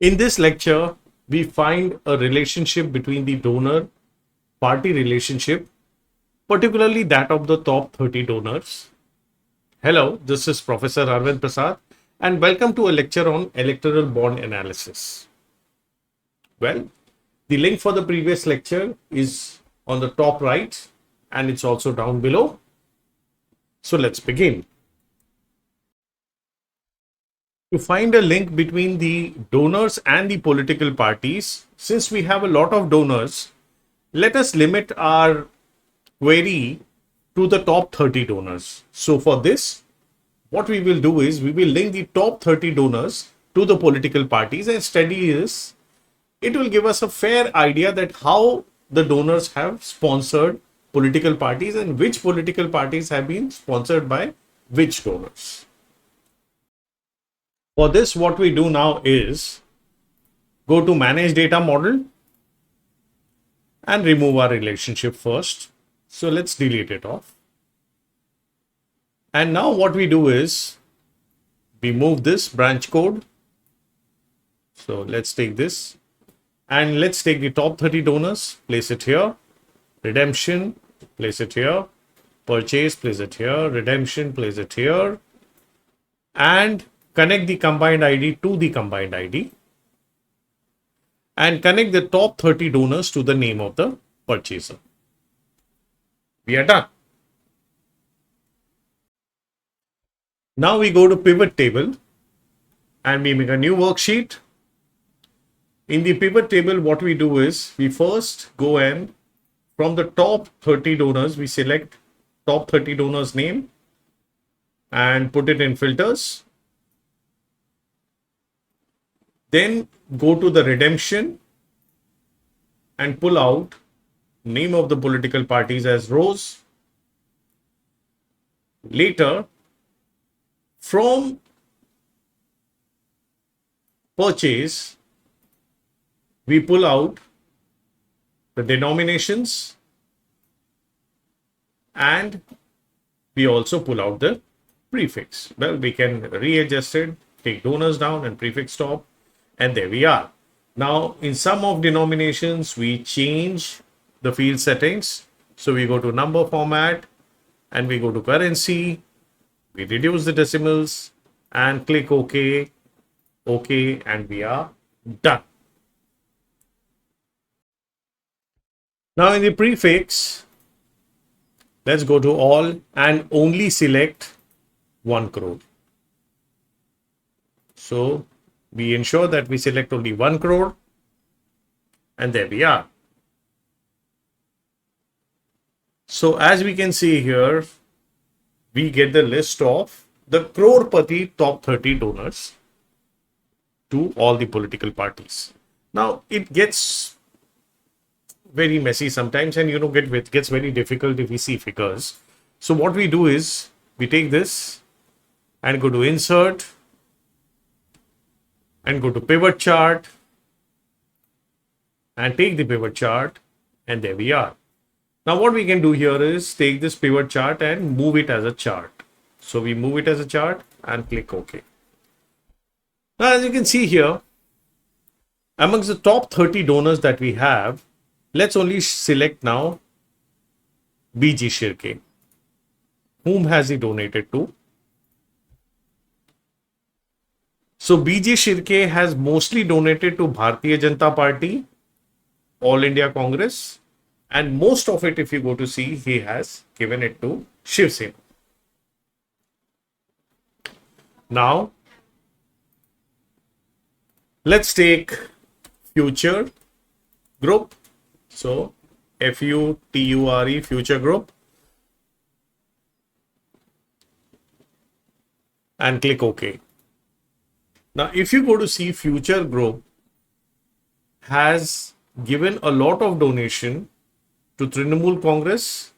In this lecture, we find a relationship between the donor party relationship, particularly that of the top 30 donors. Hello, this is Professor Arvind Prasad, and welcome to a lecture on electoral bond analysis. Well, the link for the previous lecture is on the top right and it's also down below. So let's begin. To find a link between the donors and the political parties, since we have a lot of donors, let us limit our query to the top 30 donors. So for this, what we will do is we will link the top 30 donors to the political parties and study this. It will give us a fair idea that how the donors have sponsored political parties and which political parties have been sponsored by which donors. For this, what we do now is go to manage data model and remove our relationship first. So let's delete it off. And now what we do is we move this branch code. So let's take this and let's take the top 30 donors, place it here, redemption, place it here, purchase, place it here, redemption, place it here, and connect the combined ID to the combined ID and connect the top 30 donors to the name of the purchaser. We are done. Now we go to pivot table and we make a new worksheet. In the pivot table, what we do is we first go and from the top 30 donors, we select top 30 donors name and put it in filters. Then go to the redemption and pull out name of the political parties as rows. Later, from purchase, we pull out the denominations and we also pull out the prefix. Well, we can readjust it, take donors down and prefix top. And there we are. Now, in some of denominations, we change the field settings. So we go to number format and we go to currency. We reduce the decimals and click OK. OK, and we are done. Now in the prefix, let's go to all and only select 1 crore. So we ensure that we select only 1 crore and there we are. So as we can see here, we get the list of the crorepati top 30 donors to all the political parties. Now it gets very messy sometimes and it gets very difficult if we see figures. So what we do is we take this and go to insert and go to pivot chart and take the pivot chart and there we are. Now what we can do here is take this pivot chart and move it as a chart. So we move it as a chart and click OK. Now as you can see here, amongst the top 30 donors that we have, let's only select now BG Shirke. Whom has he donated to? So BG Shirke has mostly donated to Bharatiya Janata Party, All India Congress, and most of it, if you go to see, he has given it to Shiv Sena. Now, let's take Future Group. So FUTURE, Future Group, and click OK. Now, if you go to see, Future Group has given a lot of donation to Trinamool Congress,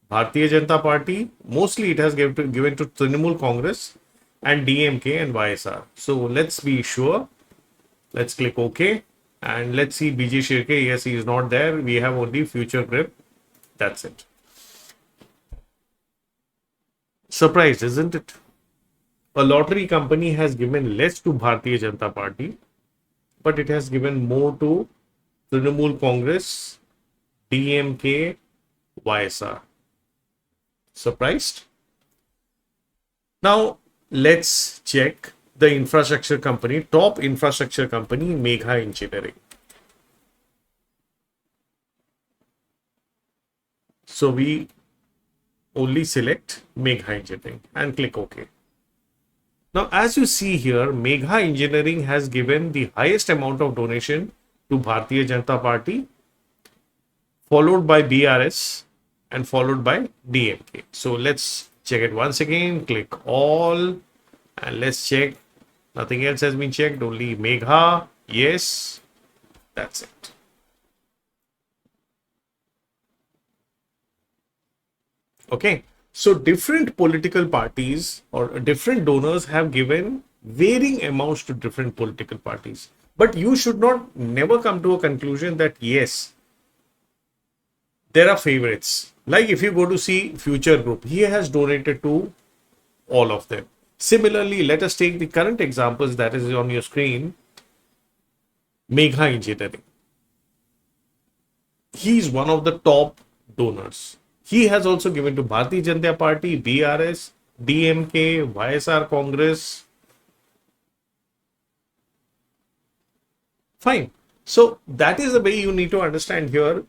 Bharatiya Janata Party. Mostly it has given to Trinamool Congress and DMK and YSR. So let's be sure. Let's click OK. And let's see BG Shirke. Yes, he is not there. We have only Future Group. That's it. Surprised, isn't it? A lottery company has given less to Bharatiya Janata Party but it has given more to Trinamool Congress, DMK, YSR. Surprised? Now, let's check the infrastructure company, top infrastructure company, Megha Engineering. So we only select Megha Engineering and click OK. Now, as you see here, Megha Engineering has given the highest amount of donation to Bharatiya Janata Party, followed by BRS and followed by DMK. So let's check it once again, click all and let's check. Nothing else has been checked, only Megha. Yes, that's it. Okay, so different political parties or different donors have given varying amounts to different political parties. But you should not never come to a conclusion that yes, there are favorites. Like if you go to see Future Group, he has donated to all of them. Similarly, let us take the current examples that is on your screen. Megha Engineering. He is one of the top donors. He has also given to Bharatiya Janata Party, BRS, DMK, YSR Congress. Fine. So that is the way you need to understand here.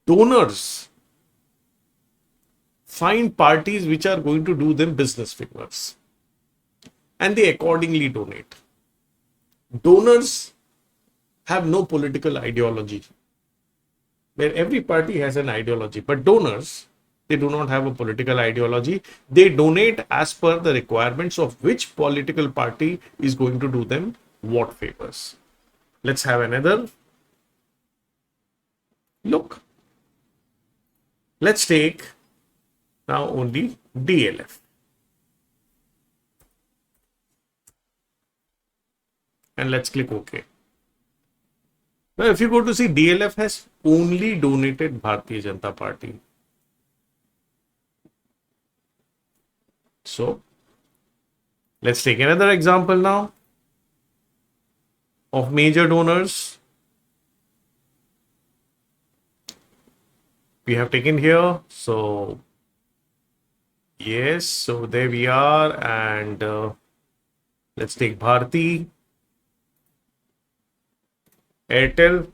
Donors find parties which are going to do them business favors and they accordingly donate. Donors have no political ideology. Where every party has an ideology, but donors, they do not have a political ideology. They donate as per the requirements of which political party is going to do them what favors. Let's have another look. Let's take now only DLF. And let's click OK. Now, if you go to see, DLF has only donated Bharatiya Janata Party. So, let's take another example now of major donors. We have taken here. So, yes, so there we are. And let's take Bharti. Airtel.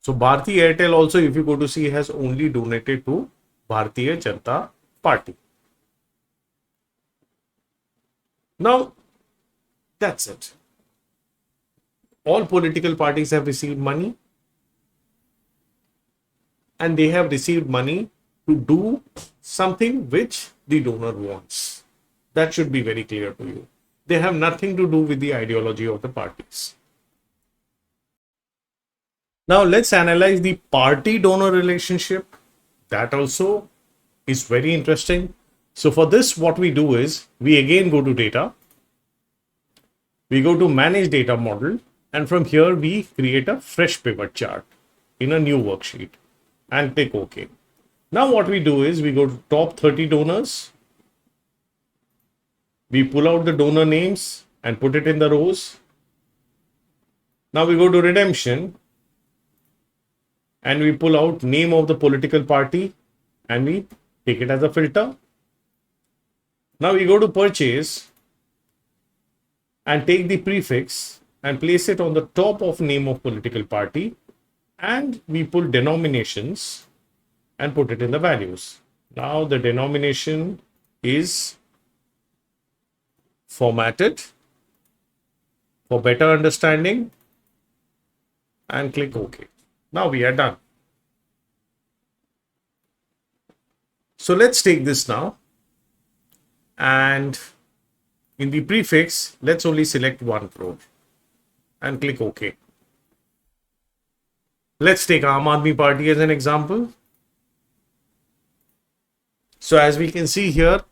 So Bharti Airtel also, if you go to see, has only donated to Bharatiya Janata Party. Now, that's it. All political parties have received money and they have received money to do something which the donor wants. That should be very clear to you. They have nothing to do with the ideology of the parties. Now let's analyze the party donor relationship. That also is very interesting. So for this, what we do is we again go to data. We go to manage data model. And from here, we create a fresh pivot chart in a new worksheet and click OK. Now what we do is we go to top 30 donors. We pull out the donor names and put it in the rows. Now we go to redemption. And we pull out name of the political party and we take it as a filter. Now we go to purchase and take the prefix and place it on the top of name of political party and we pull denominations and put it in the values. Now the denomination is formatted for better understanding and click OK. Now we are done. So let's take this now and in the prefix, let's only select 1 crore and click OK. Let's take Aam Aadmi Party as an example. So as we can see here,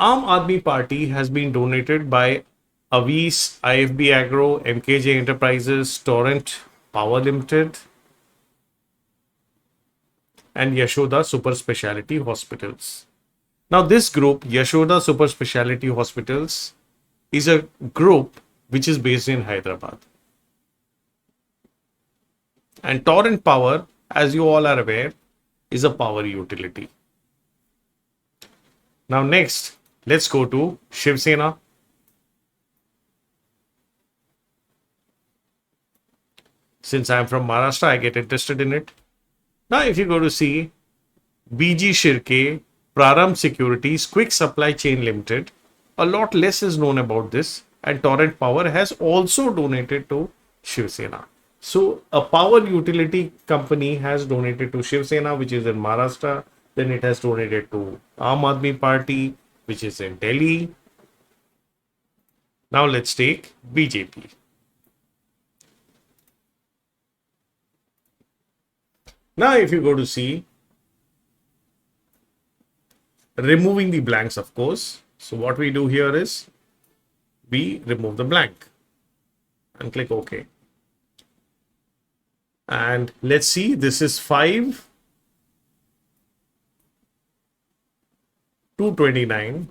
Aam Aadmi Party has been donated by Avis, IFB Agro, MKJ Enterprises, Torrent Power Limited and Yashoda Super Speciality Hospitals. Now this group, Yashoda Super Speciality Hospitals, is a group which is based in Hyderabad. And Torrent Power, as you all are aware, is a power utility. Now next, let's go to Shiv Sena. Since I'm from Maharashtra, I get interested in it. Now if you go to see BG Shirke, Prarambh Securities, Quick Supply Chain Limited, a lot less is known about this, and Torrent Power has also donated to Shiv Sena. So a power utility company has donated to Shiv Sena, which is in Maharashtra. Then it has donated to Aam Aadmi Party, which is in Delhi. Now let's take BJP. Now if you go to see, removing the blanks, of course. So what we do here is we remove the blank and click OK. And let's see, this is 5 to 29.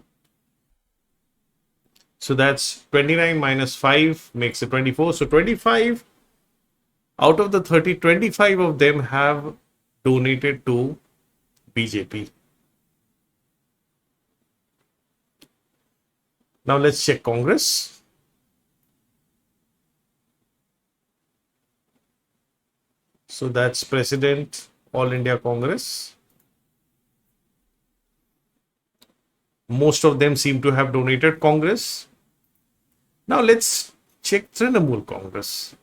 So that's 29 minus 5 makes it 24. So 25 out of the 30, 25 of them have donated to BJP. Now let's check Congress. So that's President, All India Congress. Most of them seem to have donated Congress. Now let's check Trinamool Congress.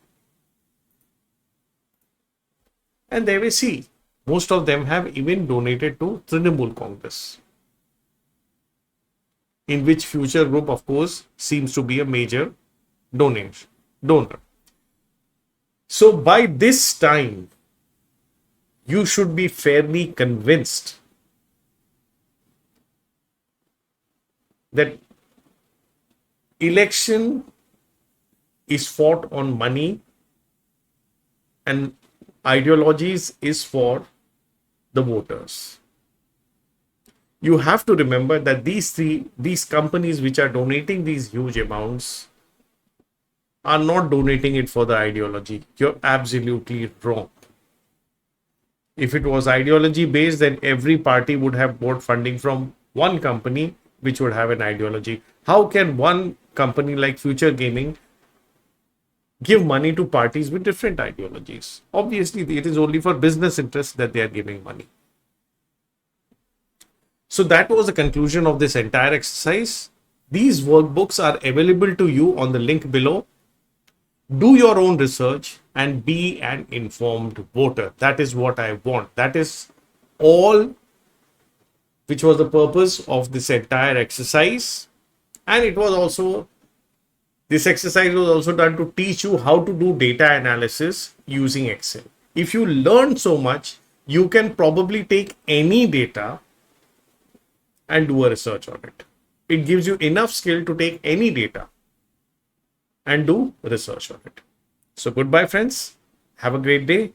And there we see, most of them have even donated to Trinamool Congress, in which Future Group, of course, seems to be a major donor. So by this time, you should be fairly convinced that election is fought on money and ideologies is for the voters. You have to remember that these companies which are donating these huge amounts are not donating it for the ideology. You're absolutely wrong. If it was ideology based, then every party would have bought funding from one company which would have an ideology. How can one company like Future Gaming give money to parties with different ideologies? Obviously, it is only for business interests that they are giving money. So that was the conclusion of this entire exercise. These workbooks are available to you on the link below. Do your own research and be an informed voter. That is what I want. That is all which was the purpose of this entire exercise. And it was also, this exercise was also done to teach you how to do data analysis using Excel. If you learn so much, you can probably take any data and do a research on it. It gives you enough skill to take any data and do research on it. So goodbye, friends. Have a great day.